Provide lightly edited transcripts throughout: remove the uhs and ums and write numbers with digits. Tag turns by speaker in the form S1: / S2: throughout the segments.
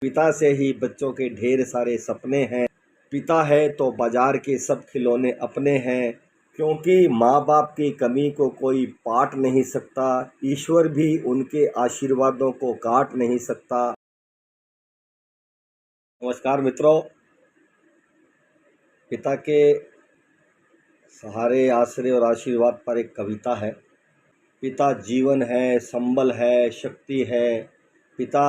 S1: पिता से ही बच्चों के ढेर सारे सपने हैं। पिता है तो बाजार के सब खिलौने अपने हैं, क्योंकि माँ बाप की कमी को कोई पाट नहीं सकता। ईश्वर भी उनके आशीर्वादों को काट नहीं सकता। नमस्कार मित्रों, पिता के सहारे, आश्रय और आशीर्वाद पर एक कविता है। पिता जीवन है, संबल है, शक्ति है। पिता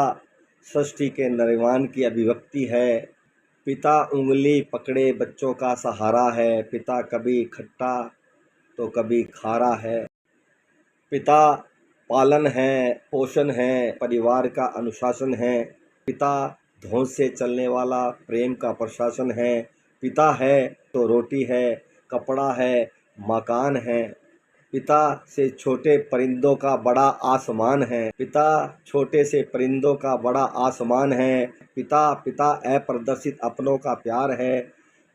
S1: सृष्टि के निर्माण की अभिव्यक्ति है। पिता उंगली पकड़े बच्चों का सहारा है। पिता कभी खट्टा तो कभी खारा है। पिता पालन है, पोषण है, परिवार का अनुशासन है। पिता धौंस से चलने वाला प्रेम का प्रशासन है। पिता है तो रोटी है, कपड़ा है, मकान है। पिता से छोटे परिंदों का बड़ा आसमान है। पिता छोटे से परिंदों का बड़ा आसमान है। पिता पिता अप्रदर्शित अपनों का प्यार है।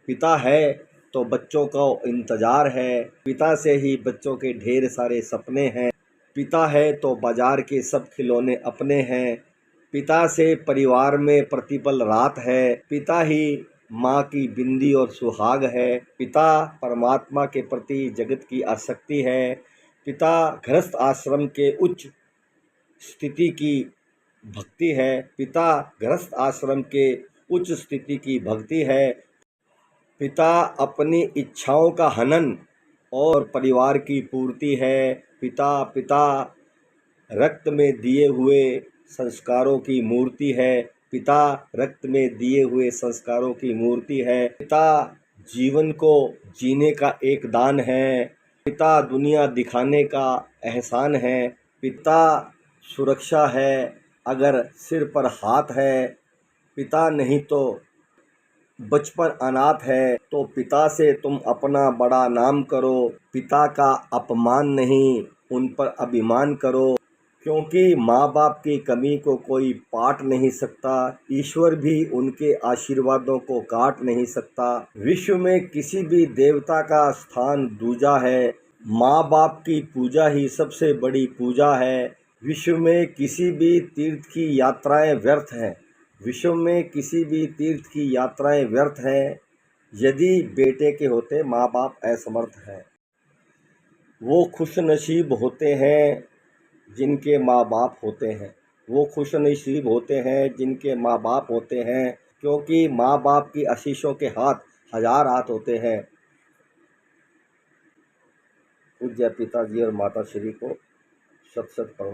S1: पिता है तो बच्चों का इंतजार है। पिता से ही बच्चों के ढेर सारे सपने हैं। पिता है तो बाजार के सब खिलौने अपने हैं। पिता से परिवार में प्रतिपल रात है। पिता ही माँ की बिंदी और सुहाग है। पिता परमात्मा के प्रति जगत की आसक्ति है। पिता गृहस्थ आश्रम के उच्च स्थिति की भक्ति है। पिता गृहस्थ आश्रम के उच्च स्थिति की भक्ति है। पिता अपनी इच्छाओं का हनन और परिवार की पूर्ति है। पिता पिता रक्त में दिए हुए संस्कारों की मूर्ति है। पिता रक्त में दिए हुए संस्कारों की मूर्ति है। पिता जीवन को जीने का एक दान है। पिता दुनिया दिखाने का एहसान है। पिता सुरक्षा है अगर सिर पर हाथ है। पिता नहीं तो बचपन अनाथ है, तो पिता से तुम अपना बड़ा नाम करो। पिता का अपमान नहीं, उन पर अभिमान करो, क्योंकि माँ बाप की कमी को कोई पाट नहीं सकता। ईश्वर भी उनके आशीर्वादों को काट नहीं सकता। विश्व में किसी भी देवता का स्थान दूजा है। माँ बाप की पूजा ही सबसे बड़ी पूजा है। विश्व में किसी भी तीर्थ की यात्राएं व्यर्थ हैं। विश्व में किसी भी तीर्थ की यात्राएं व्यर्थ हैं यदि बेटे के होते माँ बाप असमर्थ हैं। वो खुशनसीब होते हैं जिनके माँ बाप होते हैं। वो खुशनसीब होते हैं जिनके माँ बाप होते हैं, क्योंकि माँ बाप की आशीषों के हाथ हजार हाथ होते हैं। पूज्य पिताजी और माता श्री को शत शत प्रणाम।